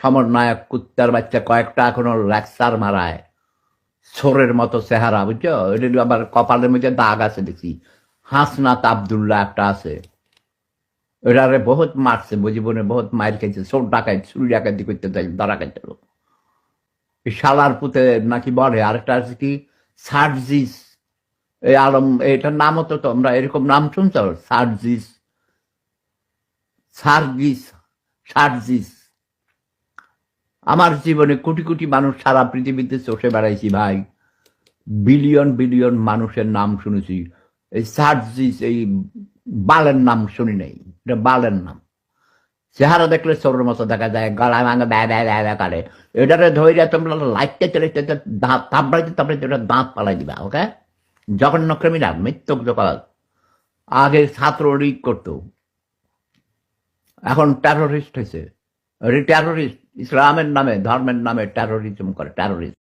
সমন্বয়ক কুত্তার বাচ্চা কয়েকটা এখনো লেকচার মারায় সোরের মতো চেহারা বুঝছো, এটা আবার কপালের মধ্যে দাগ আছে দেখি। হাসনাত আবদুল্লাহ একটা আছে, এটারে বহুত মারছে, জীবনে বহুত মার খাইছে, চোর ডাকাই চুরি ডাকাতি করতে চাই ধরা খাইতে। শালার পুতে নাকি বলে আরেকটা আছে কি সার্জিস, এই আলম, এটার নামও তো তোমরা এরকম নাম শুনছো, সার্জিস, সার্জিস, সার্জিস। আমার জীবনে কোটি কোটি মানুষ সারা পৃথিবীতে চষে বেড়াইছি ভাই, বিলিয়ন বিলিয়ন মানুষের নাম শুনেছি, এই সার্জিস এই বালের নাম শুনি নাই, এটা বালের নাম। চেহারা দেখলে চোরের মতো দেখা যায়, গলায় ভাঙে ব্যয় ব্যয় ব্যয় ব্যয় করে। এটারে ধৈর্য তোমরা লাইটটা চলে দাঁত থাপড়াইতে তারপরে এটা দাঁত পালাই দিবা, ওকে? জঘন্য ক্রিমিনাল, মৃত্যুক জগৎ। আগে ছাত্র লীগ করতো, এখন টেরোরিস্ট হয়েছে। টেরোরিস্ট ইসলামের নামে ধর্মের নামে টেরোরিজম করে, টেরোরিস্ট।